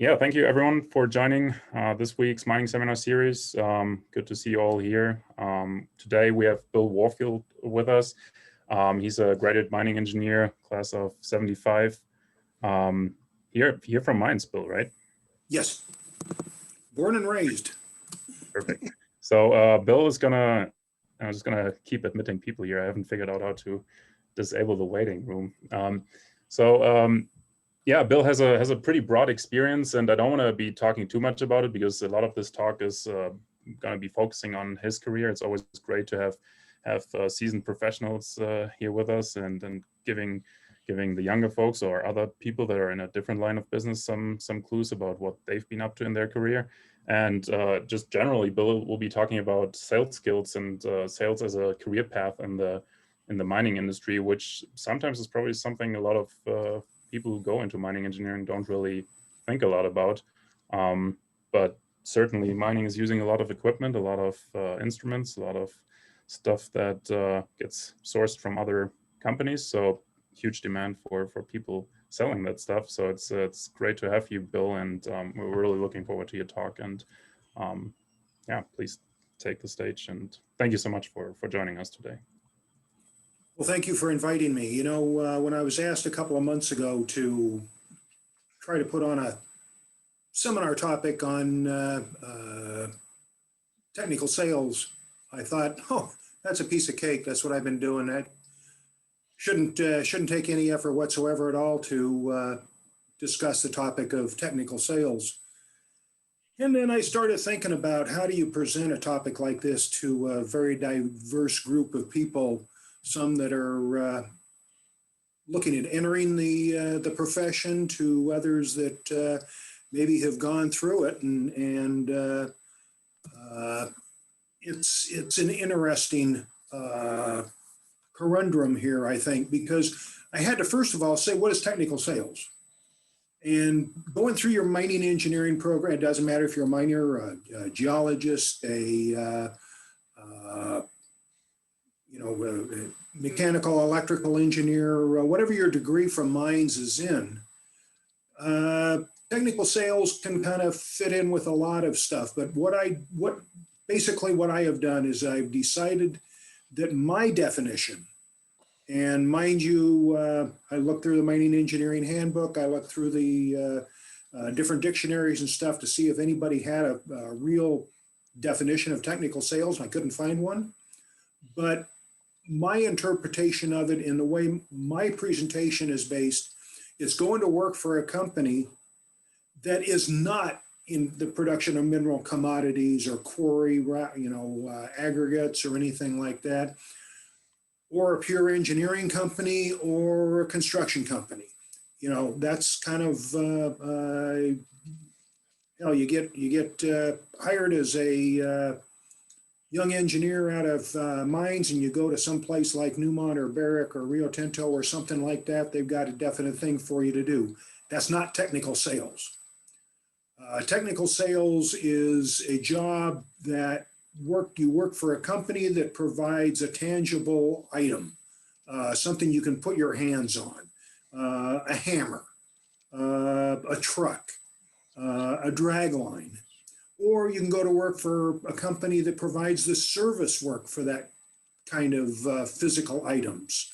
Yeah, thank you everyone for joining this week's mining seminar series. Good to see you all here. Today we have Bill Warfield with us. He's a graduate mining engineer, class of 75. Here from Mines, Bill, right? Yes, born and raised. Perfect. So Bill is I'm just gonna keep admitting people here. I haven't figured out how to disable the waiting room. Yeah, Bill has a pretty broad experience, and I don't want to be talking too much about it because a lot of this talk is going to be focusing on his career. It's always great to have seasoned professionals here with us, and giving the younger folks or other people that are in a different line of business some clues about what they've been up to in their career. And just generally, Bill will be talking about sales skills and sales as a career path in the mining industry, which sometimes is probably something a lot of people who go into mining engineering don't really think a lot about. But certainly mining is using a lot of equipment, a lot of instruments, a lot of stuff that gets sourced from other companies. So huge demand for people selling that stuff. So it's great to have you, Bill, and we're really looking forward to your talk. And yeah, please take the stage. And thank you so much for joining us today. Well, thank you for inviting me. You know, when I was asked a couple of months ago to try to put on a seminar topic on technical sales, I thought, oh, that's a piece of cake. That's what I've been doing. That shouldn't take any effort whatsoever at all to discuss the topic of technical sales. And then I started thinking about how do you present a topic like this to a very diverse group of people, some that are looking at entering the profession, to others that maybe have gone through it, and it's an interesting conundrum here, I think, because I had to first of all say, what is technical sales? And going through your mining engineering program, it doesn't matter if you're a miner, a geologist, a mechanical, electrical engineer, whatever your degree from mines is in. Technical sales can kind of fit in with a lot of stuff, but what I have done is I've decided that my definition, and mind you, I looked through the mining engineering handbook, I looked through the different dictionaries and stuff to see if anybody had a real definition of technical sales. I couldn't find one, but my interpretation of it, in the way my presentation is based, is going to work for a company that is not in the production of mineral commodities or quarry, aggregates or anything like that, or a pure engineering company or a construction company. You know, that's kind of you get hired as a young engineer out of mines, and you go to some place like Newmont or Barrick or Rio Tinto or something like that. They've got a definite thing for you to do. That's not technical sales. Technical sales is a job that you work for a company that provides a tangible item, something you can put your hands on, a hammer, a truck, a drag line. Or you can go to work for a company that provides the service work for that kind of physical items.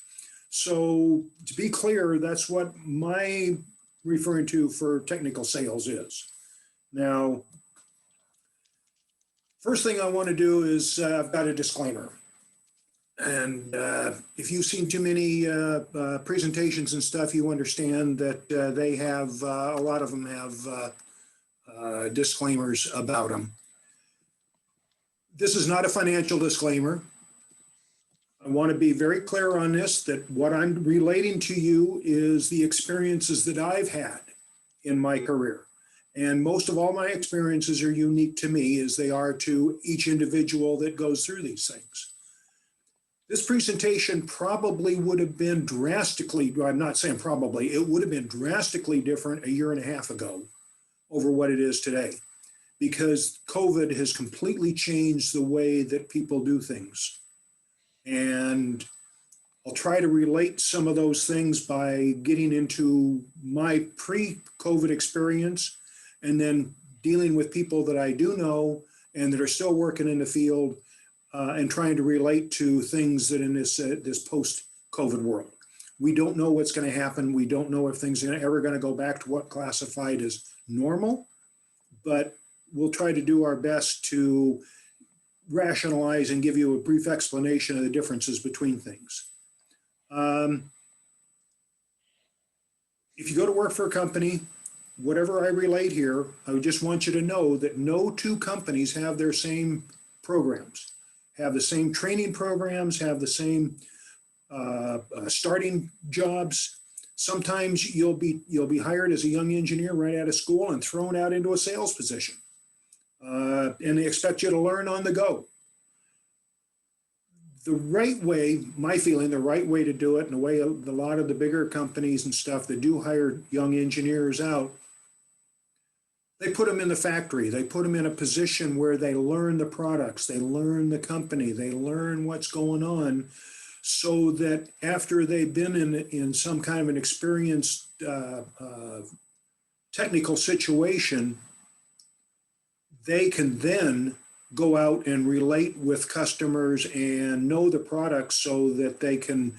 So to be clear, that's what my referring to for technical sales is. Now, first thing I want to do is I've got a disclaimer. And if you've seen too many presentations and stuff, you understand that they have, a lot of them have disclaimers about them. This is not a financial disclaimer. I want to be very clear on this, that what I'm relating to you is the experiences that I've had in my career. And most of all my experiences are unique to me, as they are to each individual that goes through these things. This presentation probably would have been drastically, well, I'm not saying probably, it would have been drastically different a year and a half ago over what it is today, because COVID has completely changed the way that people do things. And I'll try to relate some of those things by getting into my pre-COVID experience and then dealing with people that I do know and that are still working in the field, and trying to relate to things that in this post-COVID world. We don't know what's going to happen. We don't know if things are ever going to go back to what classified as normal, but we'll try to do our best to rationalize and give you a brief explanation of the differences between things. If you go to work for a company, whatever I relate here, I just want you to know that no two companies have their same programs, have the same training programs, have the same starting jobs. Sometimes you'll be hired as a young engineer right out of school and thrown out into a sales position, and they expect you to learn on the go. The right way, my feeling, the right way to do it, and the way a lot of the bigger companies and stuff that do hire young engineers out, they put them in the factory. They put them in a position where they learn the products, they learn the company, they learn what's going on, so that after they've been in some kind of an experienced technical situation, they can then go out and relate with customers and know the products so that they can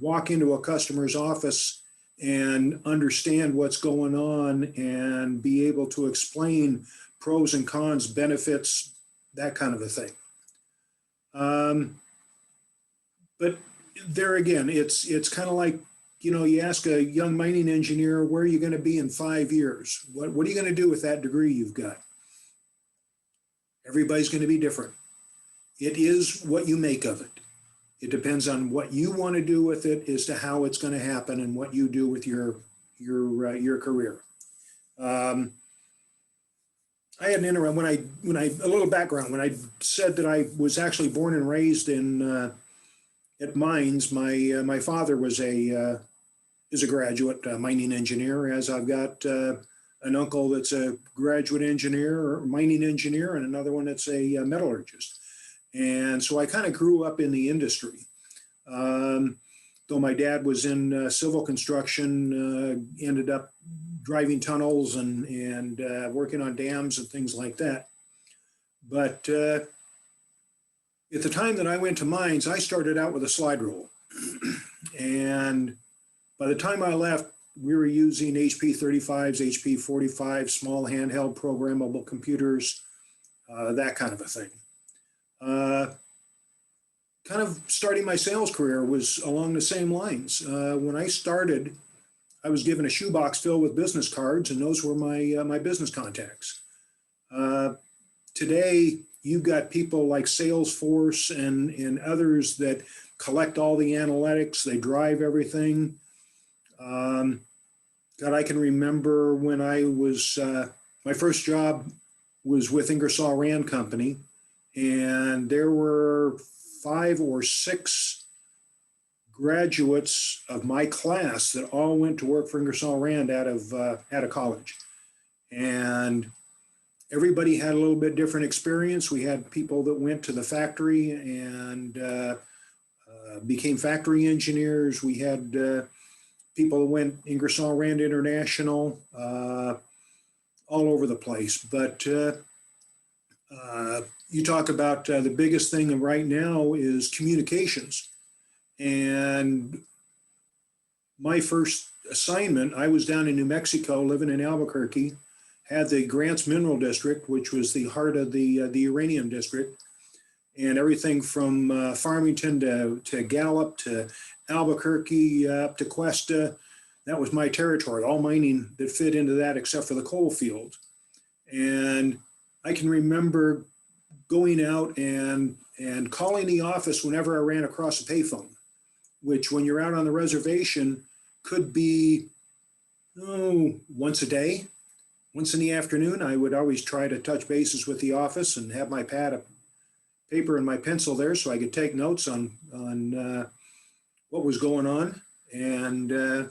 walk into a customer's office and understand what's going on and be able to explain pros and cons, benefits, that kind of a thing. But there again, it's kind of like, you ask a young mining engineer, where are you going to be in 5 years? What are you going to do with that degree you've got? Everybody's going to be different. It is what you make of it. It depends on what you want to do with it as to how it's going to happen and what you do with your career. I had an interim when I a little background. When I said that I was actually born and raised in at mines, my father was is a graduate mining engineer, as I've got an uncle that's a graduate engineer or mining engineer, and another one that's a metallurgist. And so I kind of grew up in the industry. Though my dad was in civil construction, ended up driving tunnels and working on dams and things like that. But at the time that I went to mines, I started out with a slide rule. And by the time I left, we were using HP 35s, HP 45s, small handheld programmable computers, that kind of a thing. Kind of starting my sales career was along the same lines. When I started, I was given a shoebox filled with business cards, and those were my business contacts. Today, you've got people like Salesforce and others that collect all the analytics. They drive everything. God, I can remember when I was, my first job was with Ingersoll Rand Company, and there were 5 or 6 graduates of my class that all went to work for Ingersoll Rand out of college. And everybody had a little bit different experience. We had people that went to the factory and became factory engineers. We had people that went Ingersoll Rand International, all over the place. But you talk about the biggest thing right now is communications. And my first assignment, I was down in New Mexico, living in Albuquerque, had the Grants Mineral District, which was the heart of the uranium district, and everything from Farmington to Gallup to Albuquerque up to Cuesta. That was my territory, all mining that fit into that except for the coal field. And I can remember going out and calling the office whenever I ran across a payphone, which when you're out on the reservation could be once a day. Once in the afternoon, I would always try to touch bases with the office and have my pad of paper and my pencil there so I could take notes on what was going on. And of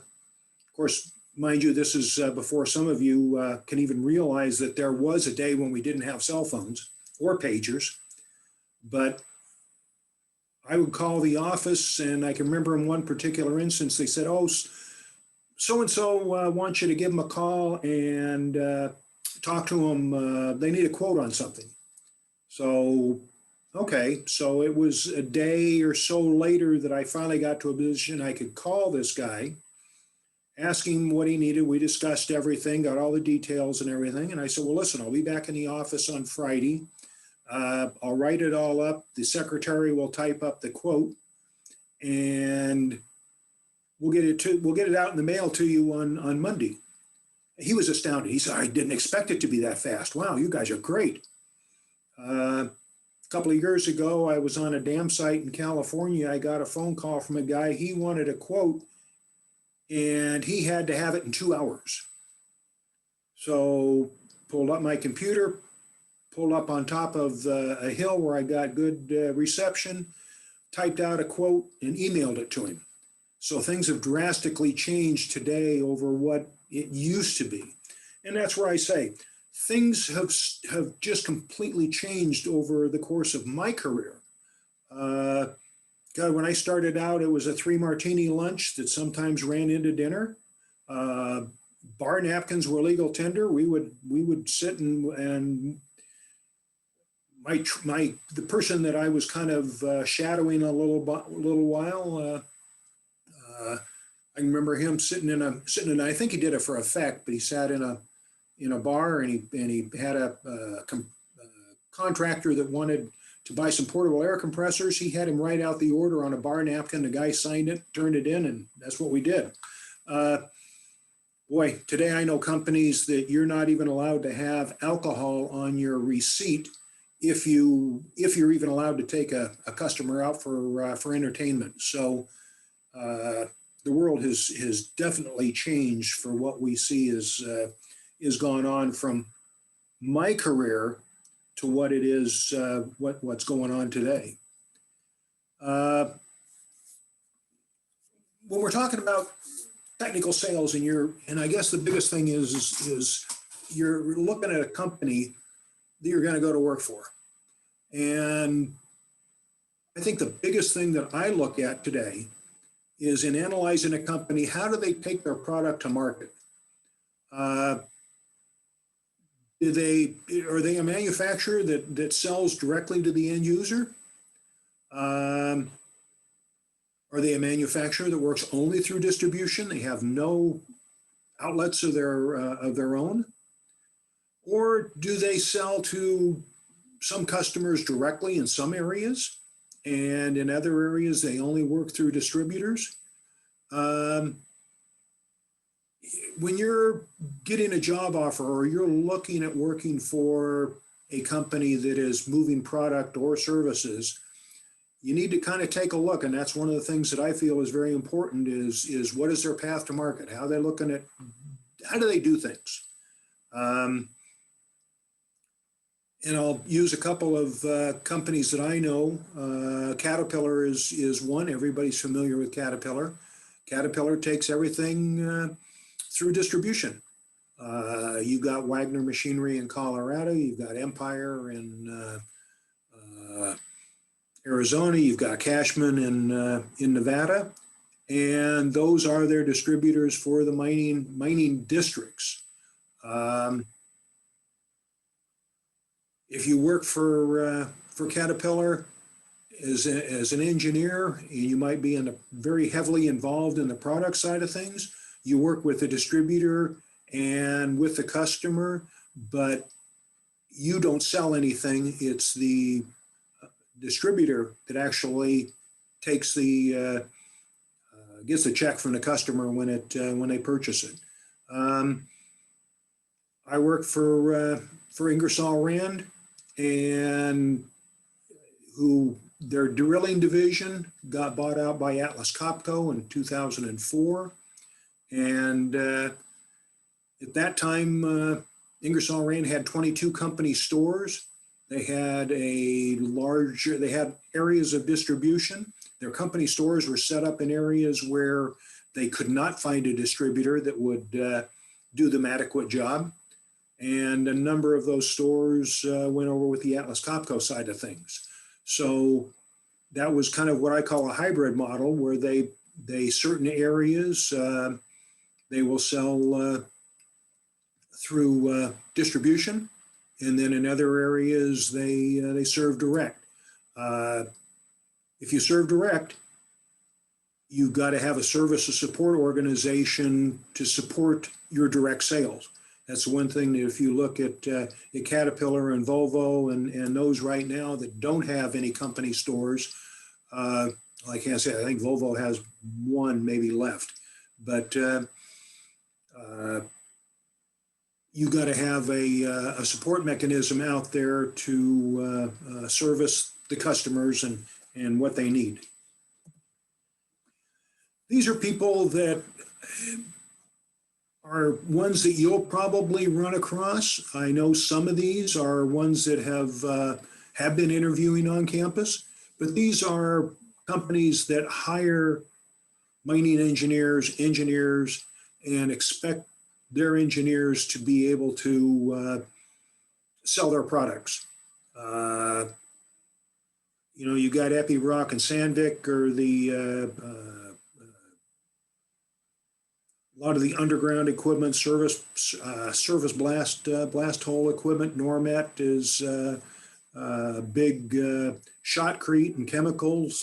course, mind you, this is before some of you can even realize that there was a day when we didn't have cell phones or pagers. But I would call the office, and I can remember in one particular instance, they said, oh, so-and-so wants you to give them a call and talk to them. They need a quote on something. So, okay. So it was a day or so later that I finally got to a position I could call this guy, ask him what he needed. We discussed everything, got all the details and everything. And I said, well, listen, I'll be back in the office on Friday. I'll write it all up. The secretary will type up the quote, and we'll get it out in the mail to you on Monday. He was astounded. He said, I didn't expect it to be that fast. Wow, you guys are great. A couple of years ago, I was on a dam site in California. I got a phone call from a guy. He wanted a quote, and he had to have it in 2 hours. So pulled up my computer, pulled up on top of a hill where I got good reception, typed out a quote, and emailed it to him. So things have drastically changed today over what it used to be. And that's where I say things have just completely changed over the course of my career. God, when I started out, it was a 3 martini lunch that sometimes ran into dinner. Bar napkins were legal tender. We would sit and the person that I was kind of shadowing a little while. I remember him sitting in. I think he did it for effect, but he sat in a bar and he had a contractor that wanted to buy some portable air compressors. He had him write out the order on a bar napkin. The guy signed it, turned it in, and that's what we did. Boy, today I know companies that you're not even allowed to have alcohol on your receipt if you're even allowed to take a customer out for entertainment. So the world has definitely changed for what we see is gone on from my career to what it is, what's going on today. When we're talking about technical sales, and I guess the biggest thing is you're looking at a company that you're going to go to work for. And I think the biggest thing that I look at today is in analyzing a company, how do they take their product to market? Are they a manufacturer that sells directly to the end user? Are they a manufacturer that works only through distribution? They have no outlets of their own? Or do they sell to some customers directly in some areas, and in other areas they only work through distributors? When you're getting a job offer or you're looking at working for a company that is moving product or services, you need to kind of take a look. And that's one of the things that I feel is very important is what is their path to market? How do they do things? And I'll use a couple of companies that I know. Caterpillar is one. Everybody's familiar with Caterpillar. Caterpillar takes everything through distribution. You've got Wagner Machinery in Colorado. You've got Empire in Arizona. You've got Cashman in Nevada. And those are their distributors for the mining districts. If you work for Caterpillar as an engineer, you might be very heavily involved in the product side of things. You work with the distributor and with the customer, but you don't sell anything. It's the distributor that actually takes gets the check from the customer when they purchase it. I work for Ingersoll Rand, and their drilling division got bought out by Atlas Copco in 2004. And at that time, Ingersoll Rand had 22 company stores. They had areas of distribution. Their company stores were set up in areas where they could not find a distributor that would do them adequate job. And a number of those stores went over with the Atlas Copco side of things. So that was kind of what I call a hybrid model, where they certain areas they will sell through distribution, and then in other areas they serve direct. If you serve direct, you've got to have a service or support organization to support your direct sales. That's one thing that if you look at Caterpillar and Volvo and those right now that don't have any company stores, I can't say, I think Volvo has one maybe left, but you got to have a support mechanism out there to service the customers and what they need. These are people that are ones that you'll probably run across. I know some of these are ones that have been interviewing on campus, but these are companies that hire mining engineers, and expect their engineers to be able to sell their products. You got Epiroc and Sandvik, or a lot of the underground equipment, service blast hole equipment. Normet is big shotcrete and chemicals.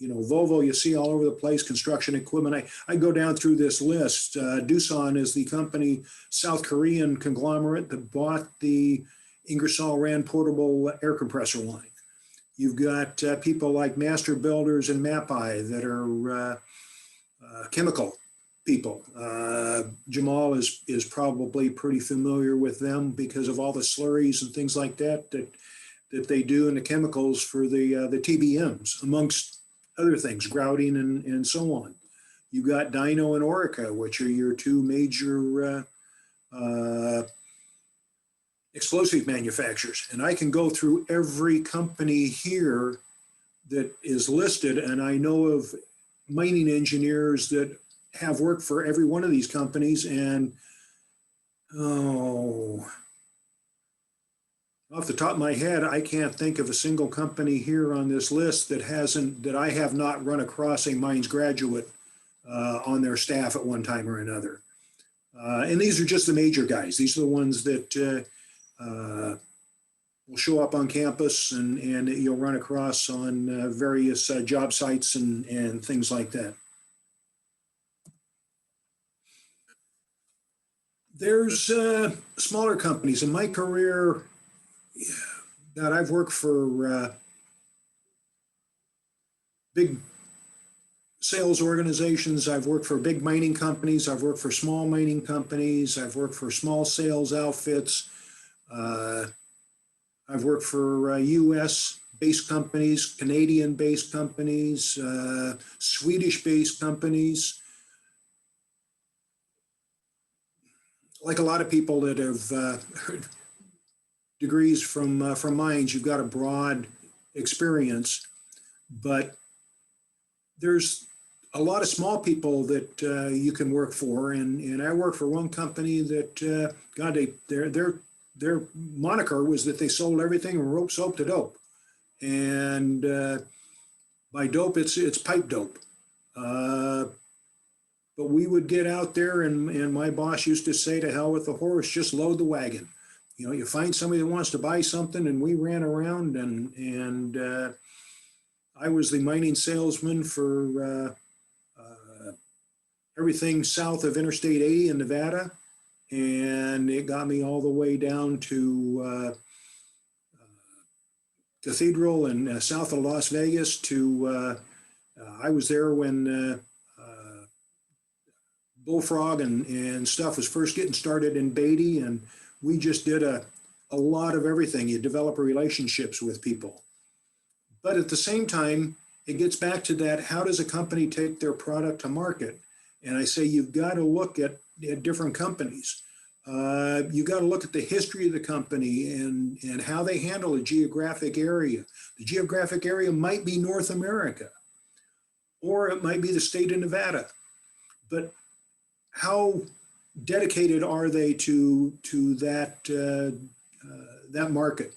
Volvo you see all over the place, construction equipment. I go down through this list. Doosan is the company, South Korean conglomerate that bought the Ingersoll Rand portable air compressor line. You've got people like Master Builders and Mapai that are chemical people. Jamal is probably pretty familiar with them because of all the slurries and things like that they do in the chemicals for the TBMs, amongst other things, grouting and so on. You've got Dyno and Orica, which are your two major explosive manufacturers. And I can go through every company here that is listed, and I know of mining engineers that have worked for every one of these companies, and off the top of my head, I can't think of a single company here on this list that I have not run across a mines graduate on their staff at one time or another. And these are just the major guys. These are the ones that will show up on campus and you'll run across on various job sites and things like that. There's smaller companies. In my career, that I've worked for big sales organizations. I've worked for big mining companies. I've worked for small mining companies. I've worked for small sales outfits. I've worked for US-based companies, Canadian-based companies, Swedish-based companies. Like a lot of people that have degrees from mines, you've got a broad experience, but there's a lot of small people that you can work for, and I work for one company that their moniker was that they sold everything from rope soap to dope, and by dope it's pipe dope. But we would get out there, and my boss used to say, "To hell with the horse, just load the wagon." You find somebody that wants to buy something, and we ran around, and I was the mining salesman for everything south of Interstate 80 in Nevada, and it got me all the way down to Cathedral and south of Las Vegas to, I was there when Bullfrog and stuff was first getting started in Beatty, and we just did a lot of everything. You develop relationships with people. But at the same time, it gets back to that, how does a company take their product to market? And I say you've got to look at different companies. You've got to look at the history of the company and how they handle a geographic area. The geographic area might be North America, or it might be the state of Nevada. But how dedicated are they to that that market?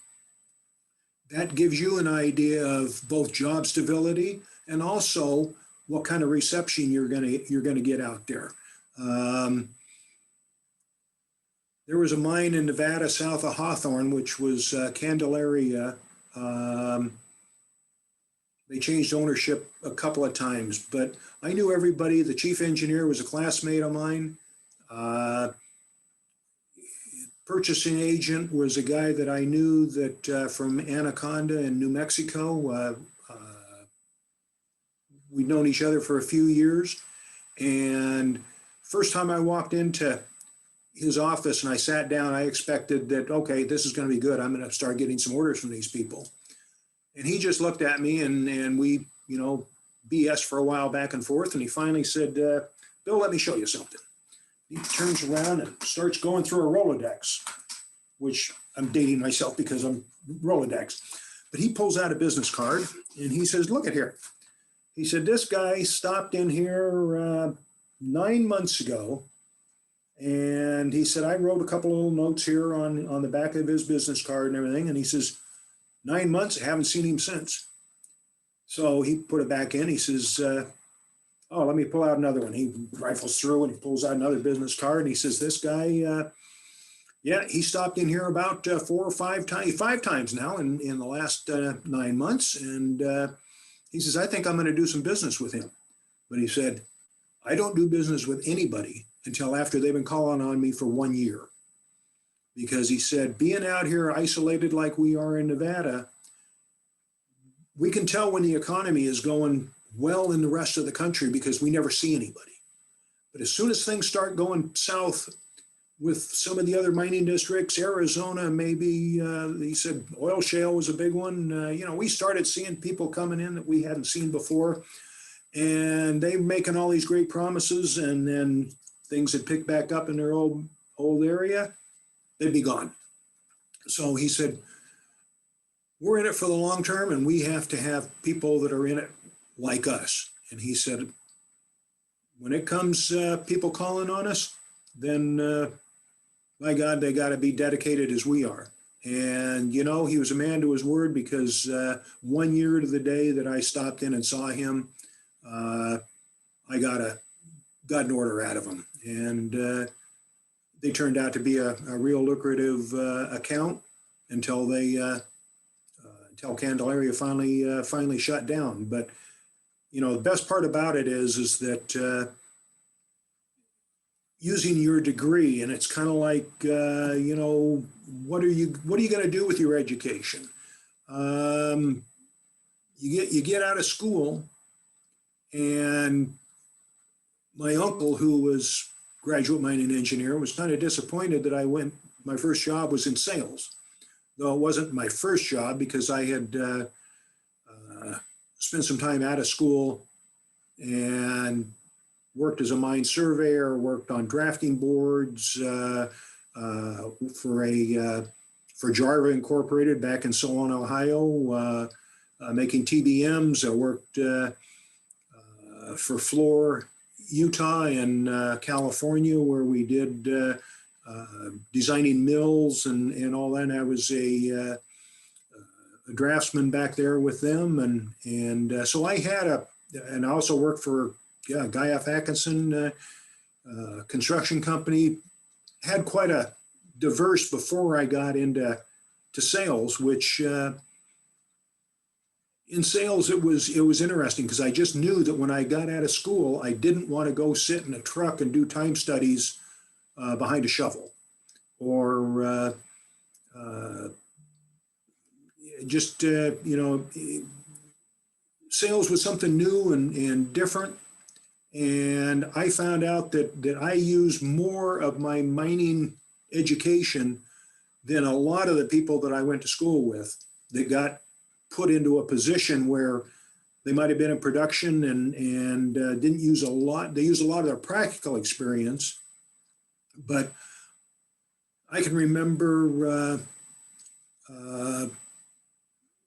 That gives you an idea of both job stability and also what kind of reception you're gonna get out there. There was a mine in Nevada south of Hawthorne, which was Candelaria. Um, they changed ownership a couple of times, but I knew everybody. The chief engineer was a classmate of mine. Uh, Purchasing agent was a guy that I knew that from Anaconda in New Mexico. We'd known each other for a few years. And first time I walked into his office and I sat down, I expected that, okay, this is going to be good. I'm going to start getting some orders from these people. And he just looked at me and we, BS for a while back and forth. And he finally said, Bill, let me show you something. He turns around and starts going through a Rolodex, which I'm dating myself because I'm Rolodex. But he pulls out a business card and he says, look at here. He said, this guy stopped in here 9 months ago. And he said, I wrote a couple of little notes here on the back of his business card and everything. And he says, 9 months, I haven't seen him since. So he put it back in. He says, oh, let me pull out another one. He rifles through and he pulls out another business card. And he says, this guy, yeah, he stopped in here about 4 or 5 times, 5 times now in the last 9 months. And he says, I think I'm going to do some business with him. But he said, I don't do business with anybody until after they've been calling on me for 1 year. Because he said, being out here isolated like we are in Nevada, we can tell when the economy is going well in the rest of the country because we never see anybody. But as soon as things start going south with some of the other mining districts, Arizona, maybe, he said oil shale was a big one. We started seeing people coming in that we hadn't seen before. And they making all these great promises, and then things had picked back up in their old area, they'd be gone. So he said, we're in it for the long term, and we have to have people that are in it like us. And he said, when it comes people calling on us, then my God, they got to be dedicated as we are. And, he was a man to his word, because 1 year to the day that I stopped in and saw him, I got an order out of him. And they turned out to be a real lucrative account until Candelaria finally shut down. But the best part about it is that using your degree, and it's kind of like what are you going to do with your education? You get out of school, and my uncle, who was graduate mining engineer, was kind of disappointed that my first job was in sales. Though it wasn't my first job, because I had spent some time out of school and worked as a mine surveyor, worked on drafting boards for Jarva Incorporated back in Solon, Ohio, making TBMs. I worked for Fluor, Utah, and California, where we did designing mills and all that. And I was a draftsman back there with them, and so I had and I also worked for Guy F. Atkinson construction company. Had quite a diverse before I got into sales, which in sales it was interesting, because I just knew that when I got out of school, I didn't want to go sit in a truck and do time studies behind a shovel, or sales was something new and different. And I found out that I used more of my mining education than a lot of the people that I went to school with, that got put into a position where they might have been in production and didn't use a lot. They used a lot of their practical experience. But I can remember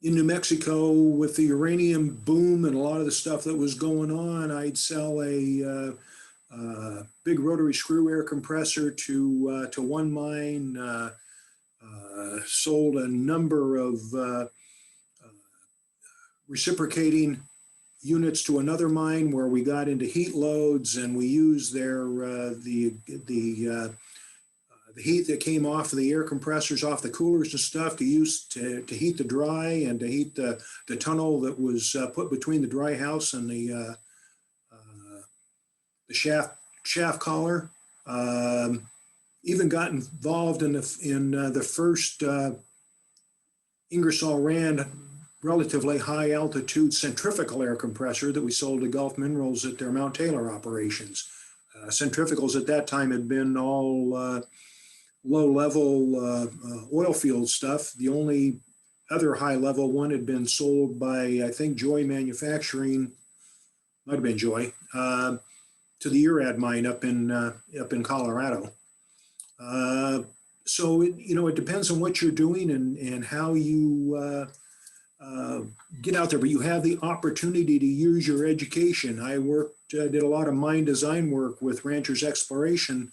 in New Mexico, with the uranium boom and a lot of the stuff that was going on, I'd sell a big rotary screw air compressor to one mine, sold a number of reciprocating units to another mine, where we got into heat loads, and we used the the heat that came off of the air compressors, off the coolers and stuff to use to heat the dry and to heat the tunnel that was put between the dry house and the shaft collar. Even got involved in the first Ingersoll Rand relatively high altitude centrifugal air compressor that we sold to Gulf Minerals at their Mount Taylor operations. Centrifugals at that time had been all low level oil field stuff. The only other high level one had been sold by, I think, Joy Manufacturing, might have been Joy, to the Urad mine up in Colorado. So it depends on what you're doing and how you get out there, but you have the opportunity to use your education. I did a lot of mine design work with Ranchers Exploration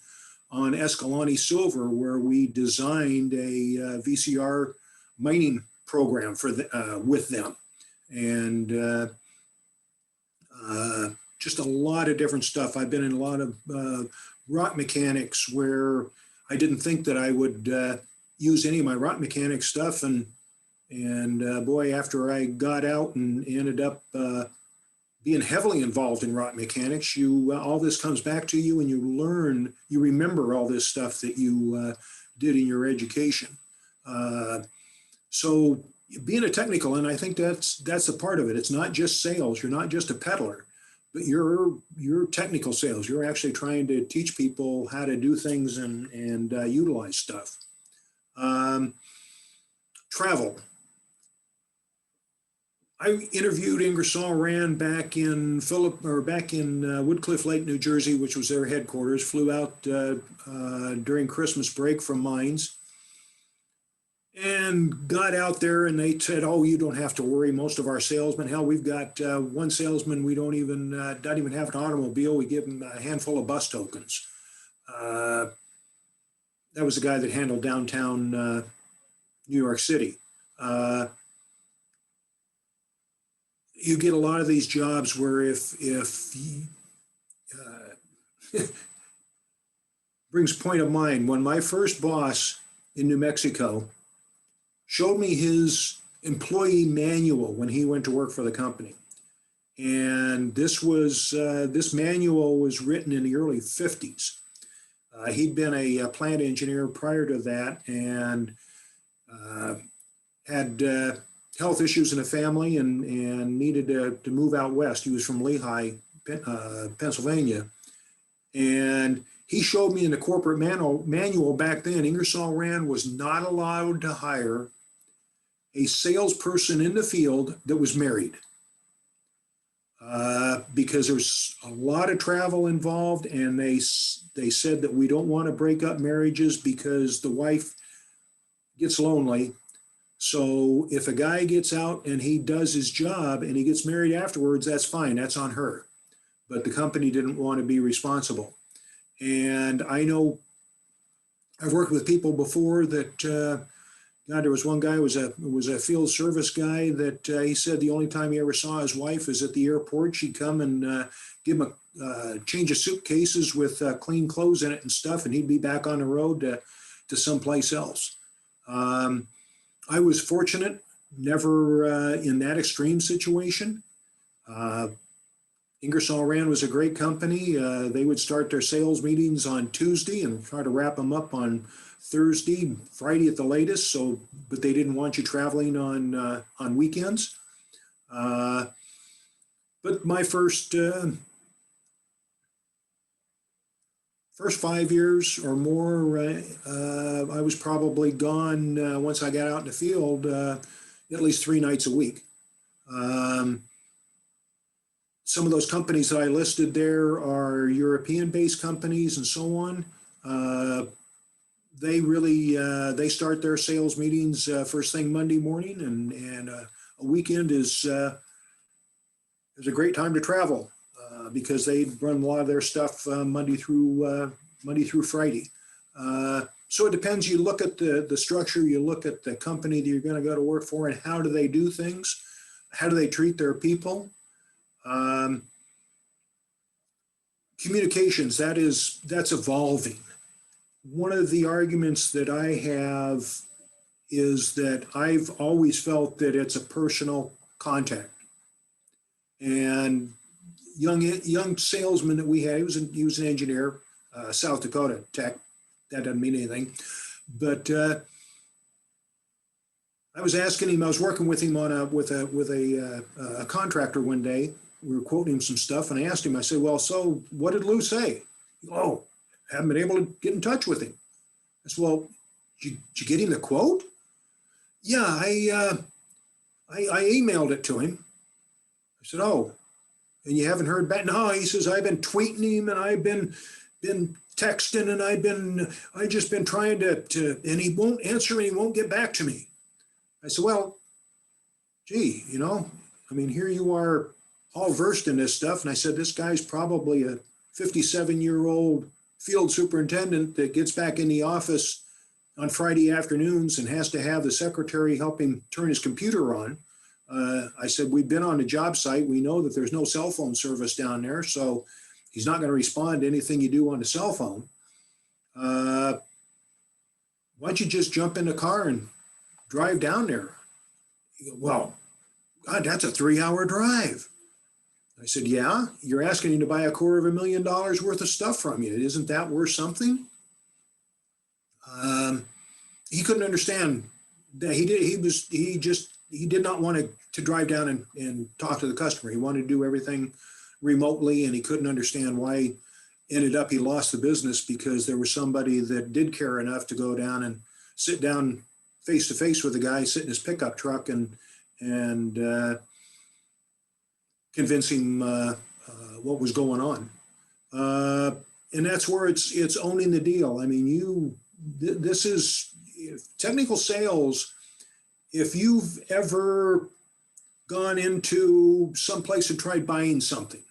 on Escalante Silver, where we designed a VCR mining program with them, and just a lot of different stuff. I've been in a lot of rock mechanics where I didn't think that I would use any of my rock mechanics stuff, and boy, after I got out and ended up being heavily involved in rock mechanics, all this comes back to you, and you remember all this stuff that you did in your education. So being a technical, and I think that's a part of it. It's not just sales. You're not just a peddler, but you're technical sales. You're actually trying to teach people how to do things and utilize stuff. Travel. I interviewed Ingersoll Rand back in Woodcliff Lake, New Jersey, which was their headquarters. Flew out during Christmas break from mines, and got out there, and they said, "Oh, you don't have to worry. Most of our salesmen, hell, we've got one salesman. We don't even have an automobile. We give him a handful of bus tokens." That was the guy that handled downtown New York City. You get a lot of these jobs where if brings point of mind, when my first boss in New Mexico showed me his employee manual when he went to work for the company, and this manual was written in the early 50s. He'd been a plant engineer prior to that, and had health issues in the family and needed to move out west. He was from Lehigh, Pennsylvania. And he showed me in the corporate manual back then, Ingersoll Rand was not allowed to hire a salesperson in the field that was married, because there's a lot of travel involved, and they said that we don't want to break up marriages because the wife gets lonely. So if a guy gets out and he does his job and he gets married afterwards, that's fine, that's on her. But the company didn't want to be responsible. And I know I've worked with people before that, God, there was one guy who was a field service guy that he said the only time he ever saw his wife is at the airport. She'd come and give him a change of suitcases with clean clothes in it and stuff, and he'd be back on the road to someplace else. I was fortunate, never in that extreme situation. Ingersoll Rand was a great company. They would start their sales meetings on Tuesday and try to wrap them up on Thursday, Friday at the latest. But they didn't want you traveling on weekends. But my first 5 years or more, I was probably gone once I got out in the field at least 3 nights a week. Some of those companies that I listed there are European-based companies and so on. They start their sales meetings first thing Monday morning, and a weekend is a great time to travel. Because they run a lot of their stuff Monday through Friday. So it depends. You look at the structure, you look at the company that you're going to go to work for, and how do they do things? How do they treat their people? Communications, that's evolving. one of the arguments that I have is that I've always felt that it's a personal contact. And young salesman that we had, he was an engineer, South Dakota Tech. That doesn't mean anything, but I was asking him. I was working with him on with a contractor one day. We were quoting him some stuff, and I asked him. I said, "Well, so what did Lou say?" "Oh, haven't been able to get in touch with him." I said, "Well, did you get him the quote?" "Yeah, I emailed it to him." I said, "Oh, and you haven't heard back?" "No," he says, "I've been tweeting him, and I've been texting, and I just been trying to, and he won't answer, and he won't get back to me." I said, "Well, gee, I mean, here you are all versed in this stuff." And I said, "This guy's probably a 57-year-old field superintendent that gets back in the office on Friday afternoons and has to have the secretary help him turn his computer on." I said, "We've been on the job site. We know that there's no cell phone service down there, so he's not going to respond to anything you do on the cell phone. Why don't you just jump in the car and drive down there?" He goes, "Well, God, that's a 3-hour drive." I said, "Yeah, you're asking him to buy $250,000 worth of stuff from you. Isn't that worth something?" He couldn't understand that. He did not want to drive down and talk to the customer. He wanted to do everything remotely, and he couldn't understand why. Ended up he lost the business because there was somebody that did care enough to go down and sit down face to face with the guy, sit in his pickup truck, and convince him what was going on. And that's where it's owning the deal. I mean, this is technical sales. If you've ever gone into some place and tried buying something,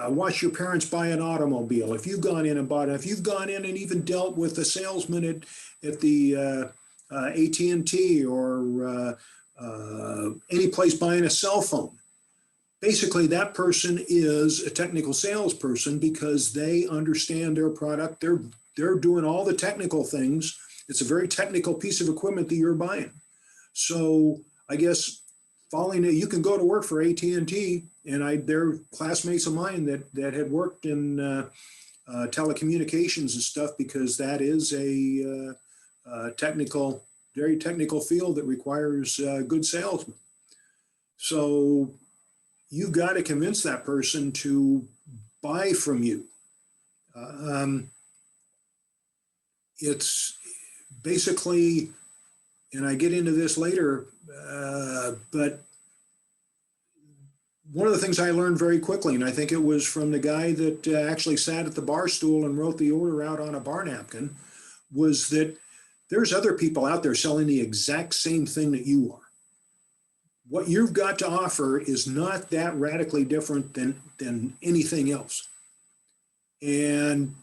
watch your parents buy an automobile. If you've gone in and even dealt with a salesman at the AT&T or any place buying a cell phone, basically that person is a technical salesperson because they understand their product. They're doing all the technical things. It's a very technical piece of equipment that you're buying. So I guess you can go to work for AT&T, and they're classmates of mine that had worked in telecommunications and stuff, because that is a very technical field that requires good salesmen. So you've got to convince that person to buy from you. It's basically, and I get into this later, but one of the things I learned very quickly, and I think it was from the guy that actually sat at the bar stool and wrote the order out on a bar napkin, was that there's other people out there selling the exact same thing that you are. What you've got to offer is not that radically different than anything else. And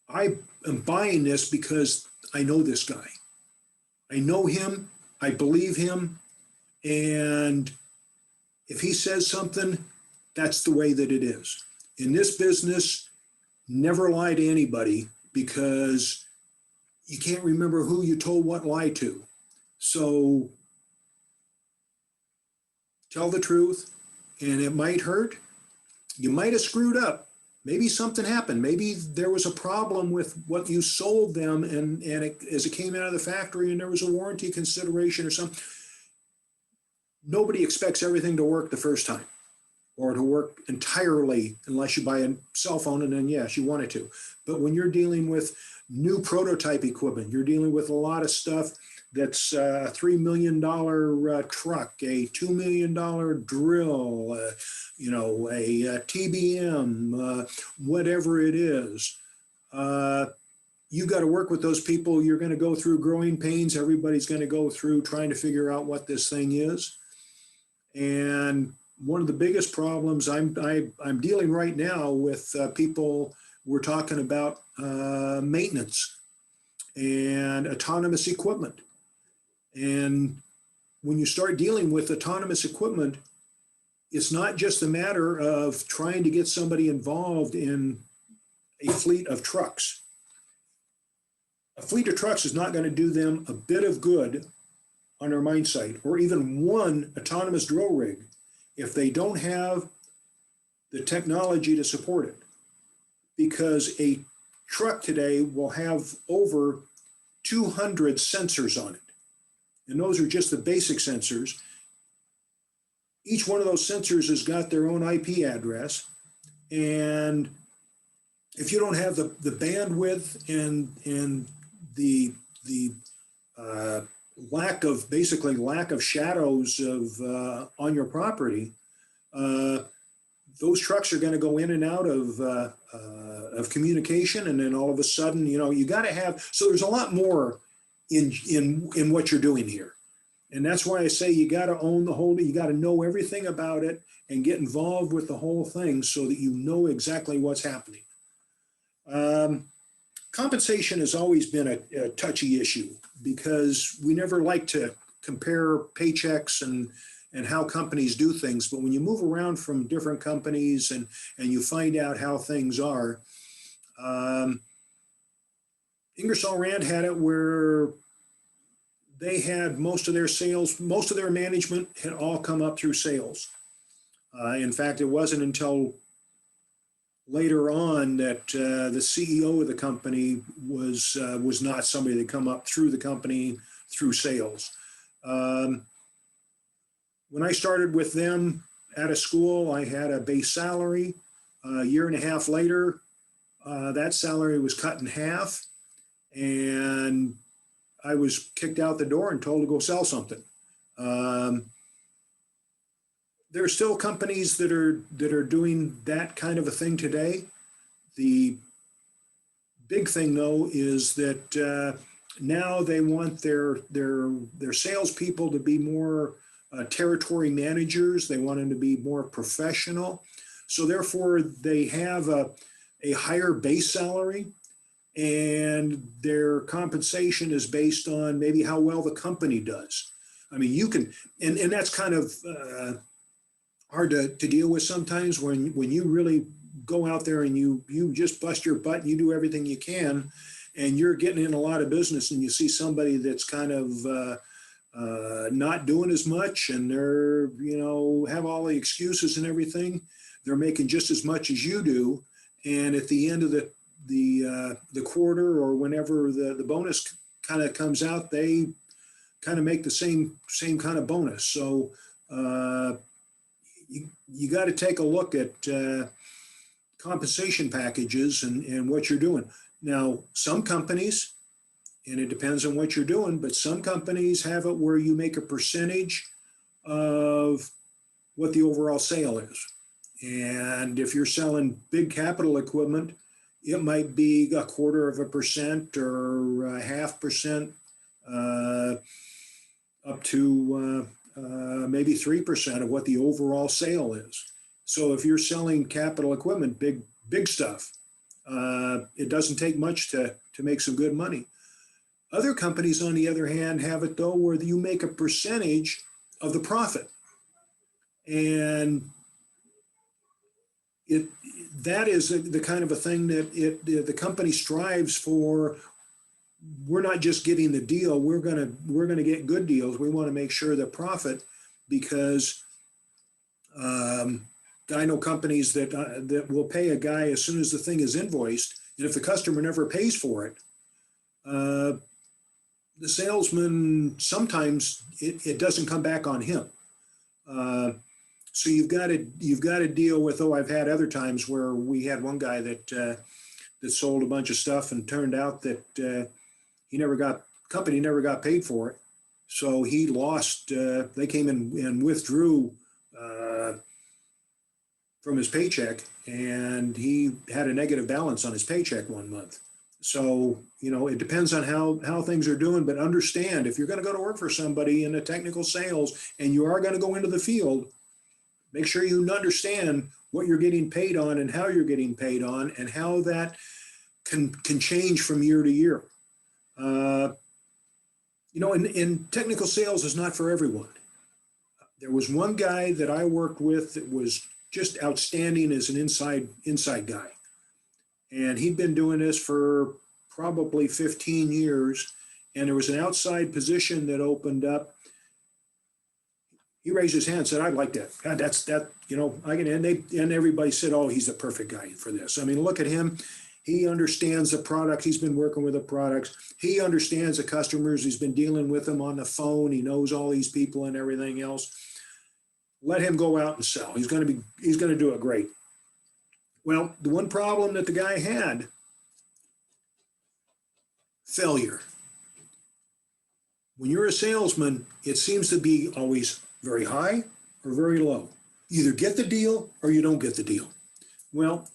I am buying this because I know this guy. I know him, I believe him, and if he says something, that's the way that it is. In this business, never lie to anybody, because you can't remember who you told what lie to. So tell the truth, and it might hurt. You might have screwed up. Maybe something happened. Maybe there was a problem with what you sold them, and as it came out of the factory and there was a warranty consideration or something. Nobody expects everything to work the first time, or to work entirely, unless you buy a cell phone and then, yes, you want it to. But when you're dealing with new prototype equipment, you're dealing with a lot of stuff that's a $3 million truck, a $2 million drill, a TBM, whatever it is. You got to work with those people. You're going to go through growing pains. Everybody's going to go through trying to figure out what this thing is. And one of the biggest problems I'm dealing right now with people, we're talking about maintenance and autonomous equipment. And when you start dealing with autonomous equipment, it's not just a matter of trying to get somebody involved in a fleet of trucks. a fleet of trucks is not going to do them a bit of good on their mine site, or even one autonomous drill rig, if they don't have the technology to support it. Because a truck today will have over 200 sensors on it. And those are just the basic sensors. Each one of those sensors has got their own IP address. And if you don't have the bandwidth and the lack of shadows on your property, those trucks are going to go in and out of communication, and then all of a sudden, you got to have. So there's a lot more in what you're doing here, and that's why I say you got to own the whole. You got to know everything about it and get involved with the whole thing so that you know exactly what's happening. Compensation has always been a touchy issue because we never like to compare paychecks and how companies do things. But when you move around from different companies and you find out how things are, Ingersoll Rand had it where they had most of their sales, most of their management had all come up through sales. In fact, it wasn't until later on that the CEO of the company was not somebody that come up through the company through sales. When I started with them out of school, I had a base salary. A year and a half later, that salary was cut in half, and I was kicked out the door and told to go sell something. There are still companies that are doing that kind of a thing today. The big thing, though, is that now they want their salespeople to be more territory managers. They want them to be more professional. So therefore, they have a higher base salary, and their compensation is based on maybe how well the company does. I mean, you can, and that's kind of hard to deal with sometimes when you really go out there and you just bust your butt and you do everything you can, and you're getting in a lot of business, and you see somebody that's kind of not doing as much, and they're have all the excuses and everything. They're making just as much as you do, and at the end of the quarter or whenever the bonus kind of comes out, they kind of make the same kind of bonus. So you got to take a look at compensation packages and what you're doing. Now, some companies, and it depends on what you're doing, but some companies have it where you make a percentage of what the overall sale is. And if you're selling big capital equipment, it might be 0.25% or 0.5%, up to maybe 3% of what the overall sale is. So if you're selling capital equipment, big stuff, it doesn't take much to make some good money. Other companies, on the other hand, have it though where you make a percentage of the profit, and that is the kind of a thing that the company strives for. We're not just getting the deal; we're gonna get good deals. We want to make sure that profit, because I know companies that will pay a guy as soon as the thing is invoiced, and if the customer never pays for it, the salesman, sometimes it doesn't come back on him. So you've got to deal with. Oh, I've had other times where we had one guy that sold a bunch of stuff, and turned out that company never got paid for it. So he lost. They came in and withdrew from his paycheck, and he had a negative balance on his paycheck one month. So, it depends on how things are doing, but understand, if you're going to go to work for somebody in the technical sales and you are going to go into the field, make sure you understand what you're getting paid on and how you're getting paid on, and how that can change from year to year. And technical sales is not for everyone. There was one guy that I worked with that was just outstanding as an inside guy. And he'd been doing this for probably 15 years, and there was an outside position that opened up. He raised his hand and said, "I'd like that. God, that's that, I can," and everybody said, "Oh, he's the perfect guy for this." I mean, look at him. He understands the product. He's been working with the products. He understands the customers. He's been dealing with them on the phone. He knows all these people and everything else. Let him go out and sell. He's going to do it great. Well, the one problem that the guy had, failure. When you're a salesman, it seems to be always very high or very low. You either get the deal or you don't get the deal. Well,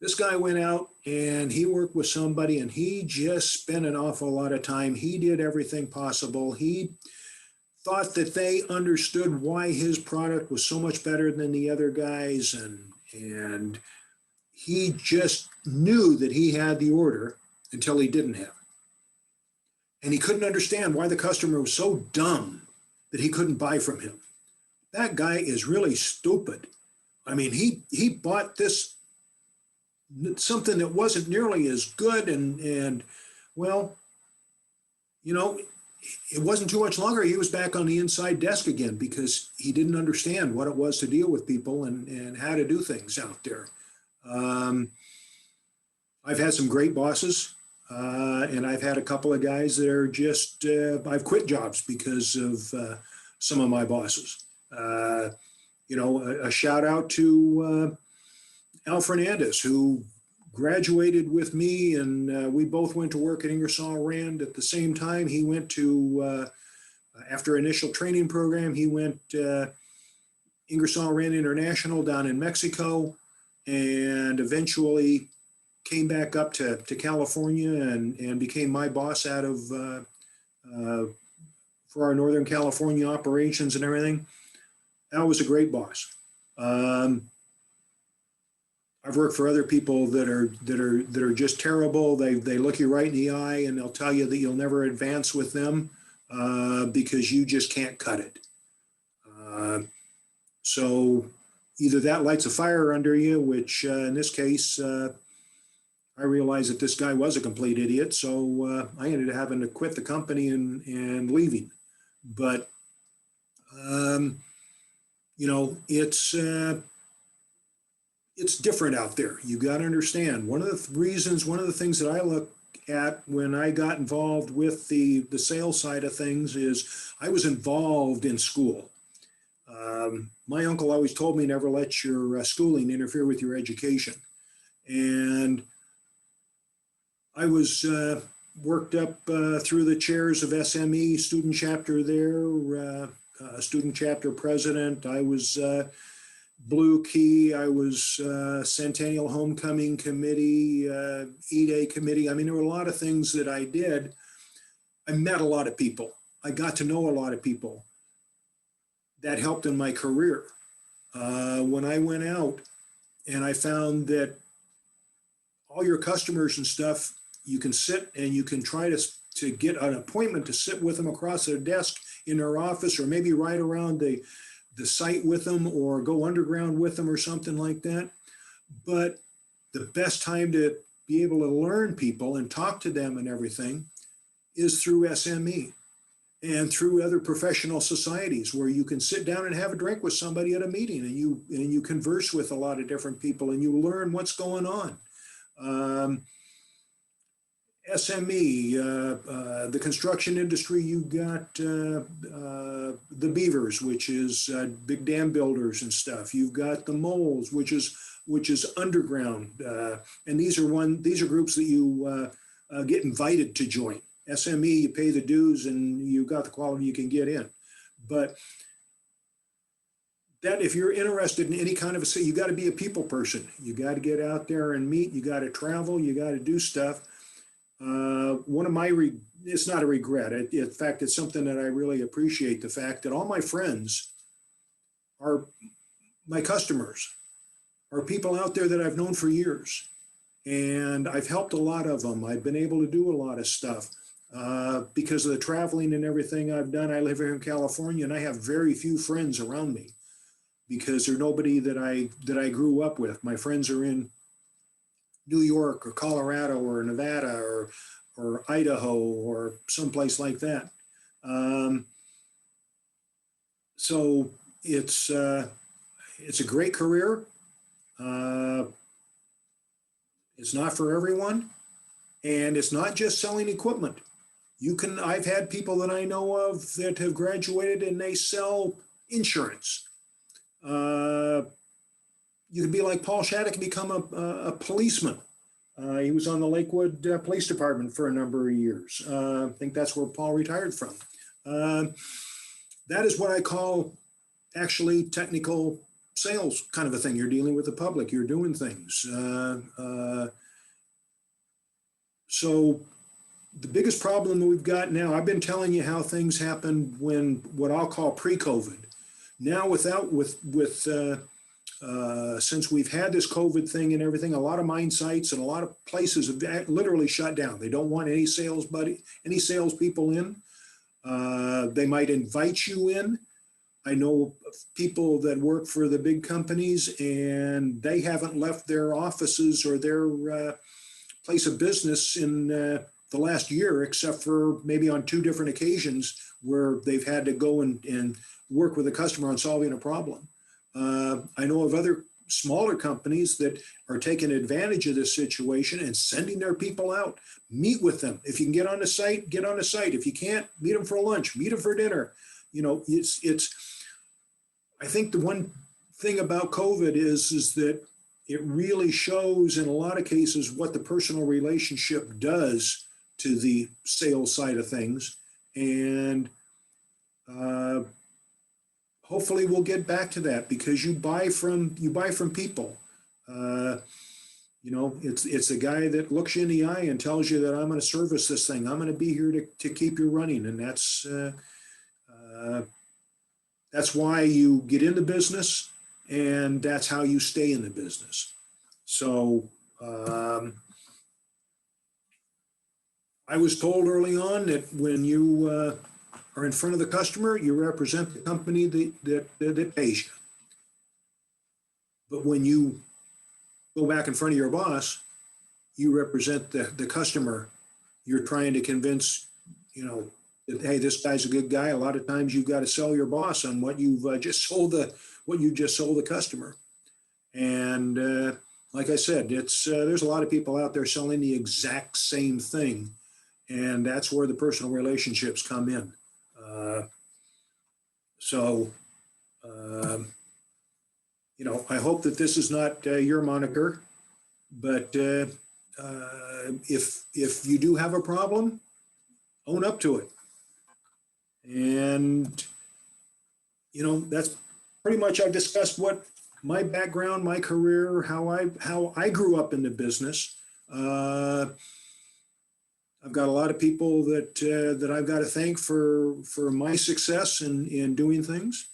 this guy went out and he worked with somebody and he just spent an awful lot of time. He did everything possible. He thought that they understood why his product was so much better than the other guys, and he just knew that he had the order until he didn't have it. And he couldn't understand why the customer was so dumb that he couldn't buy from him. That guy is really stupid. I mean, he bought this, something that wasn't nearly as good, and well, it wasn't too much longer. He was back on the inside desk again because he didn't understand what it was to deal with people and how to do things out there. I've had some great bosses, and I've had a couple of guys that are just, I've quit jobs because of some of my bosses. A shout out to Al Fernandez, who graduated with me, and we both went to work at Ingersoll Rand at the same time. He went to, after initial training program, he went Ingersoll Rand International down in Mexico, and eventually came back up to California and became my boss out of, for our Northern California operations and everything. Al was a great boss. I've worked for other people that are just terrible. They look you right in the eye and they'll tell you that you'll never advance with them because you just can't cut it. So either that lights a fire under you, which in this case, I realized that this guy was a complete idiot. So I ended up having to quit the company and leaving. But, it's different out there. You got to understand. One of the things that I look at when I got involved with the sales side of things is I was involved in school. My uncle always told me never let your schooling interfere with your education. And I was worked up through the chairs of SME, student chapter there, student chapter president. I was Blue Key, I was Centennial Homecoming Committee, E-Day Committee. I mean, there were a lot of things that I did. I met a lot of people. I got to know a lot of people. That helped in my career. When I went out and I found that all your customers and stuff, you can sit and you can try to get an appointment to sit with them across their desk in their office, or maybe ride around the site with them or go underground with them or something like that. But the best time to be able to learn people and talk to them and everything is through SME and through other professional societies where you can sit down and have a drink with somebody at a meeting and you converse with a lot of different people and you learn what's going on. SME, the construction industry, you've got the Beavers, which is big dam builders and stuff. You've got the Moles, which is underground, and these are groups that you get invited to join. SME, you pay the dues and you got the quality you can get in. But that if you're interested in any kind of you got to be a people person. You got to get out there and meet. You got to travel. You got to do stuff. One of my, it's not a regret. In fact, it's something that I really appreciate, the fact that all my friends are my customers, are people out there that I've known for years. And I've helped a lot of them. I've been able to do a lot of stuff because of the traveling and everything I've done. I live here in California and I have very few friends around me because they're nobody that I grew up with. My friends are in New York or Colorado or Nevada or Idaho or someplace like that. So it's a great career. It's not for everyone, and it's not just selling equipment. I've had people that I know of that have graduated and they sell insurance. You can be like Paul Shattuck and become a policeman. He was on the Lakewood Police Department for a number of years. I think that's where Paul retired from. That is what I call actually technical sales kind of a thing. You're dealing with the public, you're doing things. So the biggest problem that we've got now, I've been telling you how things happened when what I'll call pre-COVID. Now since we've had this COVID thing and everything, a lot of mine sites and a lot of places have literally shut down. They don't want any salespeople in. They might invite you in. I know people that work for the big companies and they haven't left their offices or their place of business in the last year, except for maybe on 2 different occasions where they've had to go and work with a customer on solving a problem. I know of other smaller companies that are taking advantage of this situation and sending their people out. Meet with them. If you can get on the site, get on the site. If you can't, meet them for lunch, meet them for dinner. You know, I think the one thing about COVID is that it really shows in a lot of cases what the personal relationship does to the sales side of things. And hopefully we'll get back to that because you buy from people. You know, it's a guy that looks you in the eye and tells you that I'm going to service this thing. I'm going to be here to keep you running. And that's why you get into business and that's how you stay in the business. So I was told early on that when you are in front of the customer, you represent the company that pays you. But when you go back in front of your boss, you represent the customer. You're trying to convince, you know, that, hey, this guy's a good guy. A lot of times you've got to sell your boss on what you've just sold the customer. And like I said, there's a lot of people out there selling the exact same thing, and that's where the personal relationships come in. You know, I hope that this is not your moniker, but if you do have a problem, own up to it. And, you know, that's pretty much, I've discussed what my background, my career, how I grew up in the business. I've got a lot of people that I've got to thank for my success in doing things.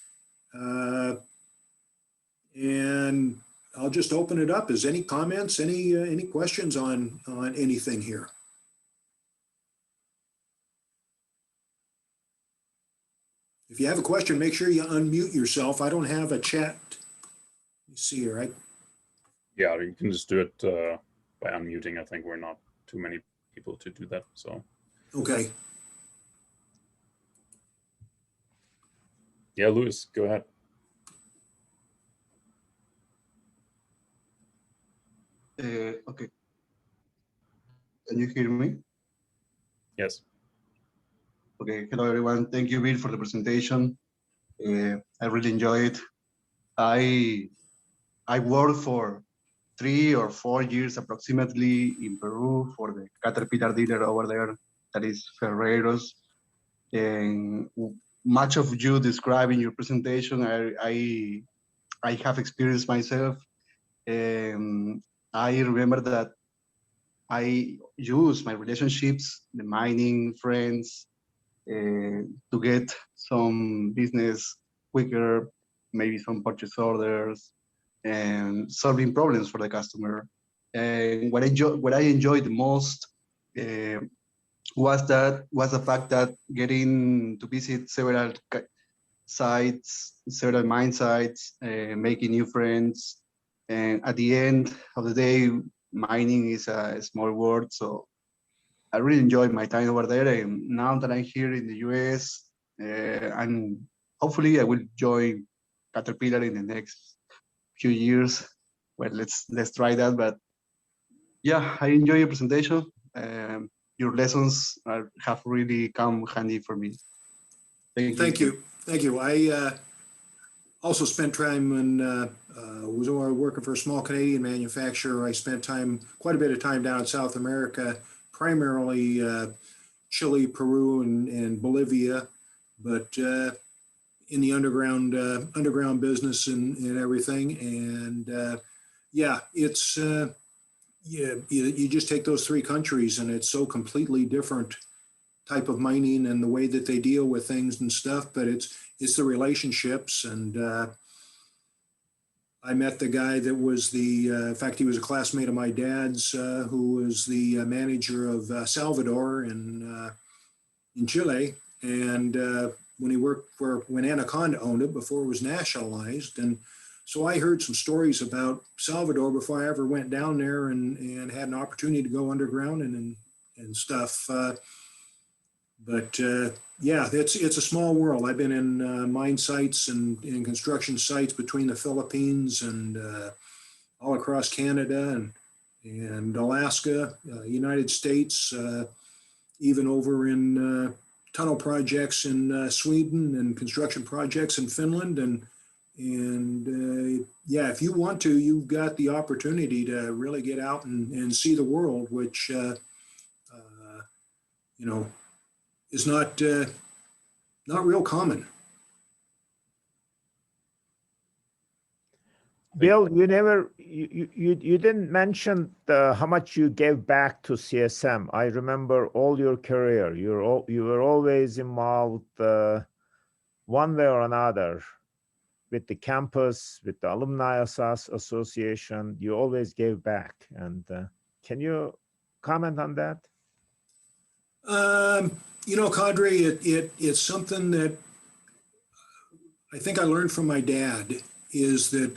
And I'll just open it up. Is any comments, any questions on anything here? If you have a question, make sure you unmute yourself. I don't have a chat. Let me see here. Right? Yeah, you can just do it by unmuting. I think we're not too many people to do that. So. Okay. Yeah, Louis, go ahead. Okay. Can you hear me? Yes. Okay. Hello, everyone. Thank you, Bill, for the presentation. I really enjoy it. I worked for 3 or 4 years approximately in Peru for the Caterpillar dealer over there, that is Ferreros. And much of you described in your presentation, I have experienced myself. I remember that I use my relationships, the mining friends, to get some business quicker, maybe some purchase orders, and solving problems for the customer. And what I enjoyed the most was the fact that getting to visit several sites, several mine sites, making new friends, and at the end of the day, mining is a small world. So I really enjoyed my time over there. And now that I'm here in the US, and hopefully I will join Caterpillar in the next few years. Well, let's try that. But yeah, I enjoy your presentation. Your lessons have really come handy for me. Thank you. Thank you. Thank you. I also spent time when was working for a small Canadian manufacturer. I spent quite a bit of time down in South America, primarily Chile, Peru, and Bolivia, but in the underground business and everything. And yeah, it's yeah, you just take those three countries, and it's so completely different type of mining and the way that they deal with things and stuff. But it's the relationships. And I met the guy that was in fact, he was a classmate of my dad's, who was the manager of Salvador in Chile. And when he worked when Anaconda owned it before it was nationalized. And so I heard some stories about Salvador before I ever went down there and had an opportunity to go underground and stuff. But yeah, it's a small world. I've been in mine sites and in construction sites between the Philippines and all across Canada and Alaska, United States, even over in tunnel projects in Sweden and construction projects in Finland. And yeah, if you want to, you've got the opportunity to really get out and see the world, which you know is not real common. Bill, you didn't mention how much you gave back to CSM. I remember all your career. You were always involved one way or another with the campus, with the alumni association. You always gave back. And can you comment on that? You know, Cadre, it's something that I think I learned from my dad, is that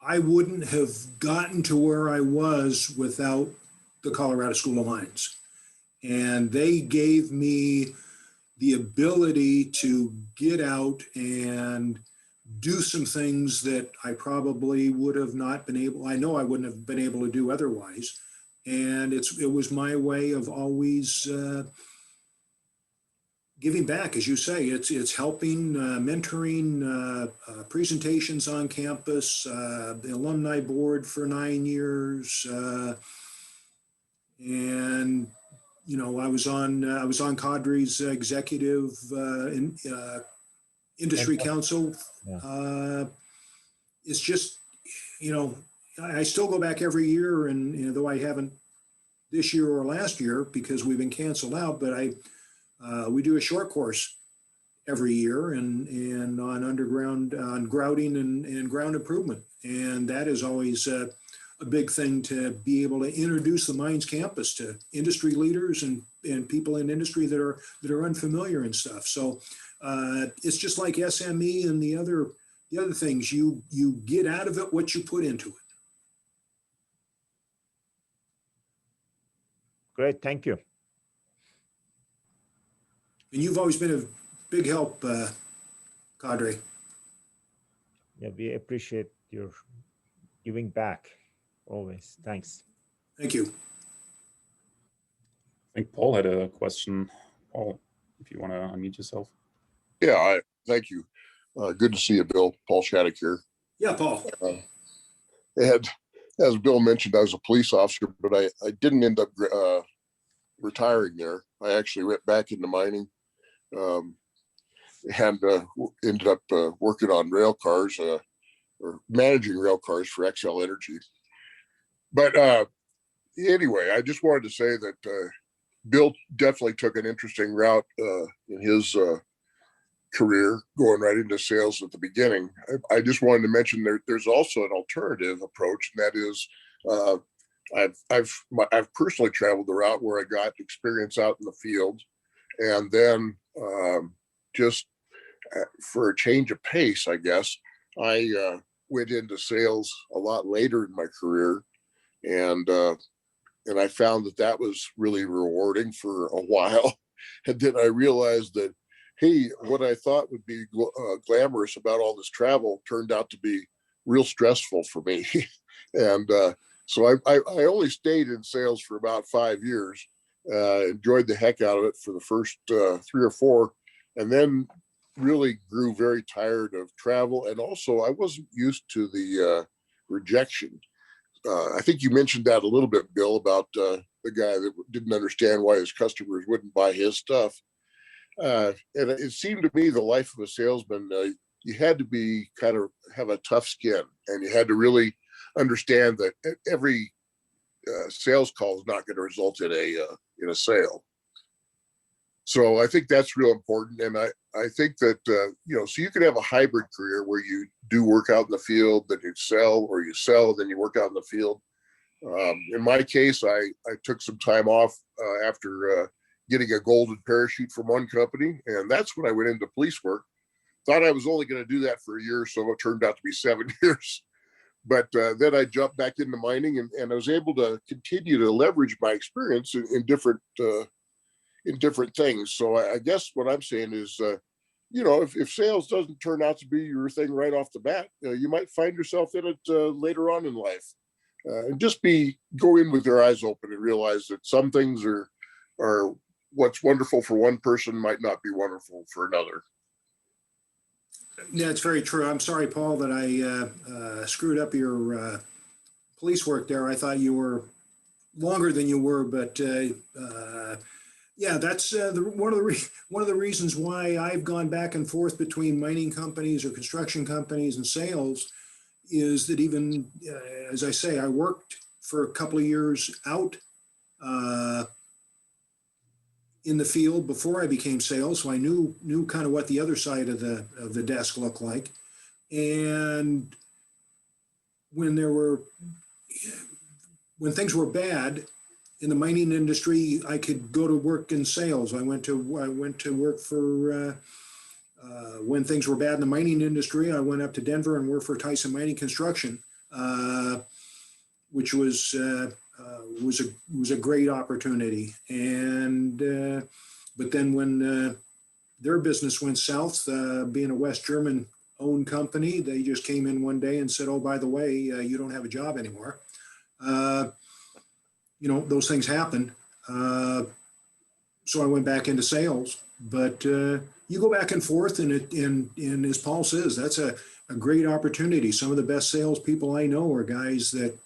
I wouldn't have gotten to where I was without the Colorado School of Mines. And they gave me the ability to get out and do some things that I probably would have not been able, I know I wouldn't have been able to do otherwise. And it was my way of always giving back, as you say. It's helping, mentoring, presentations on campus, the alumni board for 9 years, and you know, I was on Cadre's executive industry council. Yeah. It's just, you know, I still go back every year, and you know, though I haven't this year or last year because we've been canceled out, but we do a short course every year and on underground, on grouting and ground improvement. And that is always a big thing, to be able to introduce the mines campus to industry leaders and people in industry that are unfamiliar and stuff. So it's just like SME and the other things. You get out of it what you put into it. Great, thank you. And you've always been a big help, Cadre. Yeah, we appreciate your giving back always. Thanks. Thank you. I think Paul had a question. Paul, if you want to unmute yourself. Yeah, thank you. Good to see you, Bill. Paul Shattuck here. Yeah, Paul. And as Bill mentioned, I was a police officer, but I didn't end up retiring there. I actually went back into mining and ended up working on rail cars or managing rail cars for XL Energy. But anyway, I just wanted to say that Bill definitely took an interesting route in his career, going right into sales at the beginning. I just wanted to mention there's also an alternative approach, and that is I've personally traveled the route where I got experience out in the field, and then just for a change of pace, I guess, I went into sales a lot later in my career, and I found that that was really rewarding for a while. And then I realized that, hey, what I thought would be glamorous about all this travel turned out to be real stressful for me. And so I only stayed in sales for about 5 years, enjoyed the heck out of it for the first 3 or 4, and then really grew very tired of travel. And also I wasn't used to the rejection. I think you mentioned that a little bit, Bill, about the guy that didn't understand why his customers wouldn't buy his stuff. And it seemed to me the life of a salesman, you had to be kind of have a tough skin, and you had to really understand that every sales call is not going to result in a sale. So I think that's real important. And I think that, so you could have a hybrid career where you do work out in the field, then you sell, or you sell, then you work out in the field. In my case, I took some time off after getting a golden parachute from one company. And that's when I went into police work. Thought I was only going to do that for a year, so it turned out to be 7 years. But then I jumped back into mining, and I was able to continue to leverage my experience in different things. So I guess what I'm saying is, if sales doesn't turn out to be your thing right off the bat, you might find yourself in it later on in life. And just go in with your eyes open and realize that some things are what's wonderful for one person might not be wonderful for another. Yeah, it's very true. I'm sorry, Paul, that I screwed up your police work there. I thought you were longer than you were, but yeah, that's one of the reasons why I've gone back and forth between mining companies or construction companies and sales is that even as I say, I worked for a couple of years out in the field before I became sales, so I knew kind of what the other side of the desk looked like. And when things were bad in the mining industry, I could go to work in sales. I went to work for when things were bad in the mining industry. I went up to Denver and worked for Tyson Mining Construction, which was a great opportunity. And but then when their business went south, being a West German owned company, they just came in one day and said, "Oh, by the way, you don't have a job anymore." Those things happen. So I went back into sales. But you go back and forth, and as Paul says, that's a great opportunity. Some of the best salespeople I know are guys that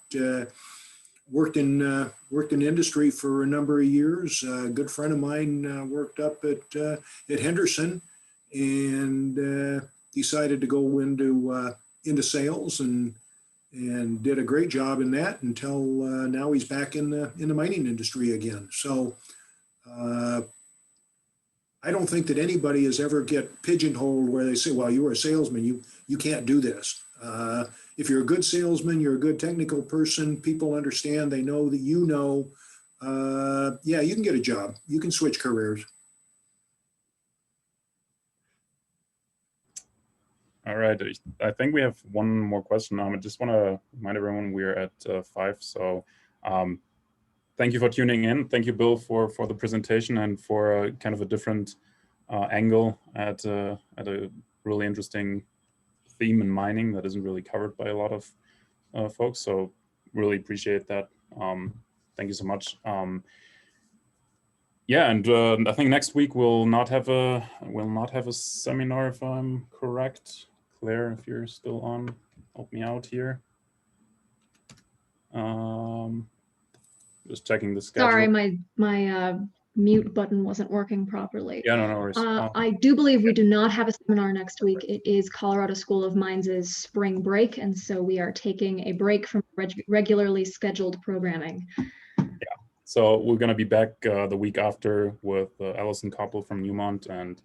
worked in industry for a number of years. A good friend of mine worked up at Henderson and decided to go into sales and did a great job in that until now he's back in the mining industry again. So I don't think that anybody has ever get pigeonholed where they say, well, you were a salesman, you can't do this. If you're a good salesman, you're a good technical person, people understand, they know that yeah, you can get a job. You can switch careers. All right, I think we have one more question. I just want to remind everyone we're at 5. So thank you for tuning in. Thank you, Bill, for the presentation and for kind of a different angle at a really interesting theme in mining that isn't really covered by a lot of folks. So really appreciate that. Thank you so much. Yeah, and I think next week we'll not have a seminar, if I'm correct. Claire, if you're still on, help me out here. Just checking the schedule. Sorry, my mute button wasn't working properly. Yeah, no worries. I do believe we do not have a seminar next week. It is Colorado School of Mines' spring break, and so we are taking a break from regularly scheduled programming. Yeah, so we're going to be back the week after with Allison Koppel from Newmont, and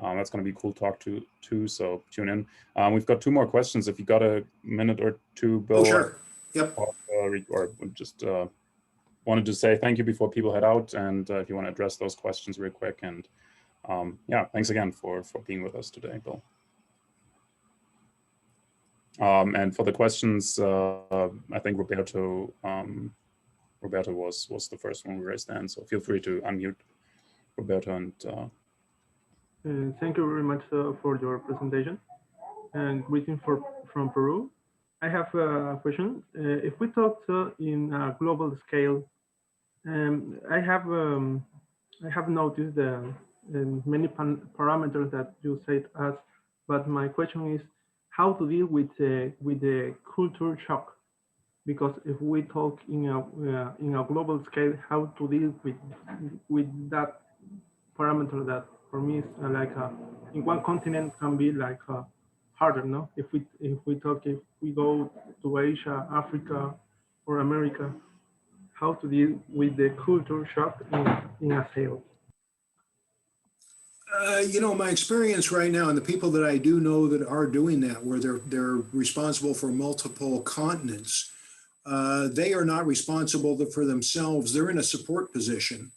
that's going to be a cool talk too, so tune in. We've got 2 more questions. If you got a minute or 2, Bill. Oh, sure. Yep. Or just wanted to say thank you before people head out, and if you want to address those questions real quick. And yeah, thanks again for being with us today, Bill. And for the questions, I think Roberto was the first one who raised the hand. So feel free to unmute Roberto and. Thank you very much for your presentation and greeting from Peru. I have a question. If we talk in a global scale, I have noticed many parameters that you said us, but my question is how to deal with the culture shock. Because if we talk in a global scale, how to deal with that parameter that for me is like in one continent can be like harder, no? If we go to Asia, Africa, or America, how to deal with the culture shock in a sale? My experience right now, and the people that I do know that are doing that, where they're responsible for multiple continents, they are not responsible for themselves. They're in a support position.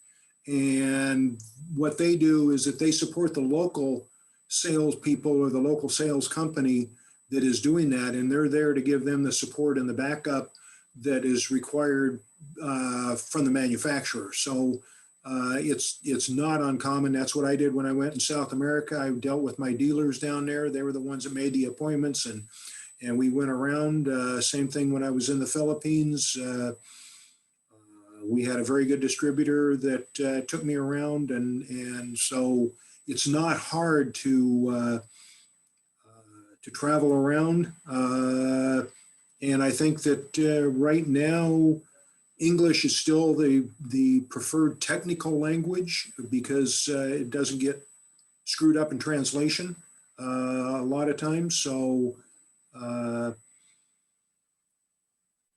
And what they do is that they support the local salespeople or the local sales company that is doing that. And they're there to give them the support and the backup that is required from the manufacturer. So it's not uncommon. That's what I did when I went in South America. I dealt with my dealers down there. They were the ones that made the appointments, and we went around. Same thing when I was in the Philippines. We had a very good distributor that took me around, and so it's not hard to travel around. And I think that right now, English is still the preferred technical language because it doesn't get screwed up in translation a lot of times. So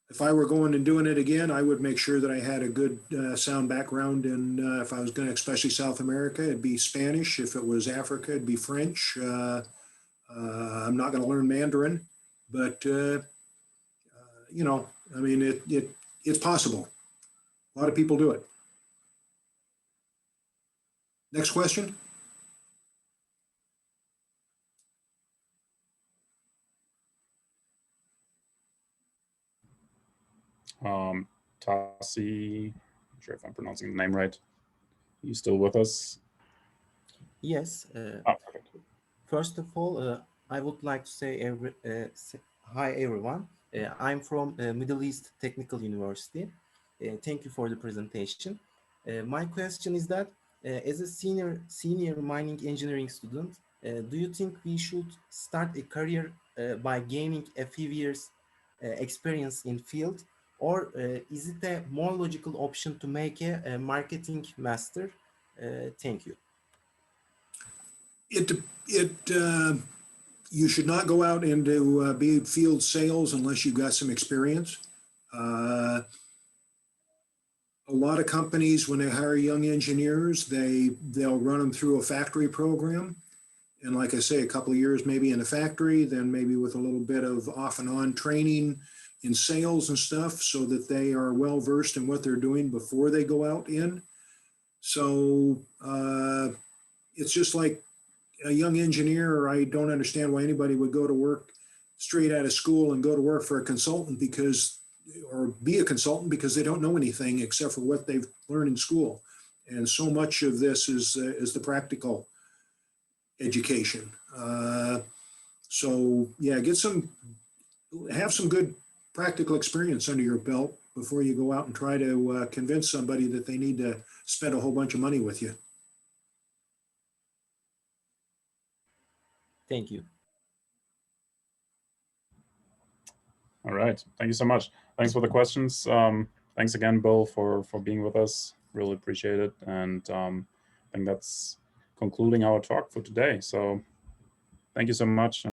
if I were going and doing it again, I would make sure that I had a good sound background. And if I was going to, especially South America, it'd be Spanish. If it was Africa, it'd be French. I'm not going to learn Mandarin, but I mean, it's possible. A lot of people do it. Next question. Tassi, not sure if I'm pronouncing the name right. Are you still with us? Yes. Perfect. First of all, I would like to say hi, everyone. I'm from Middle East Technical University. Thank you for the presentation. My question is that as a senior mining engineering student, do you think we should start a career by gaining a few years experience in field, or is it a more logical option to make a marketing master? Thank you. You should not go out into be field sales unless you've got some experience. A lot of companies, when they hire young engineers, they'll run them through a factory program. And like I say, a couple of years maybe in a factory, then maybe with a little bit of off and on training in sales and stuff so that they are well versed in what they're doing before they go out in. So it's just like a young engineer. I don't understand why anybody would go to work straight out of school and go to work for a consultant or be a consultant because they don't know anything except for what they've learned in school. And so much of this is the practical education. So yeah, have some good practical experience under your belt before you go out and try to convince somebody that they need to spend a whole bunch of money with you. Thank you. All right. Thank you so much. Thanks for the questions. Thanks again, Bill, for being with us. Really appreciate it. And I think that's concluding our talk for today. So thank you so much.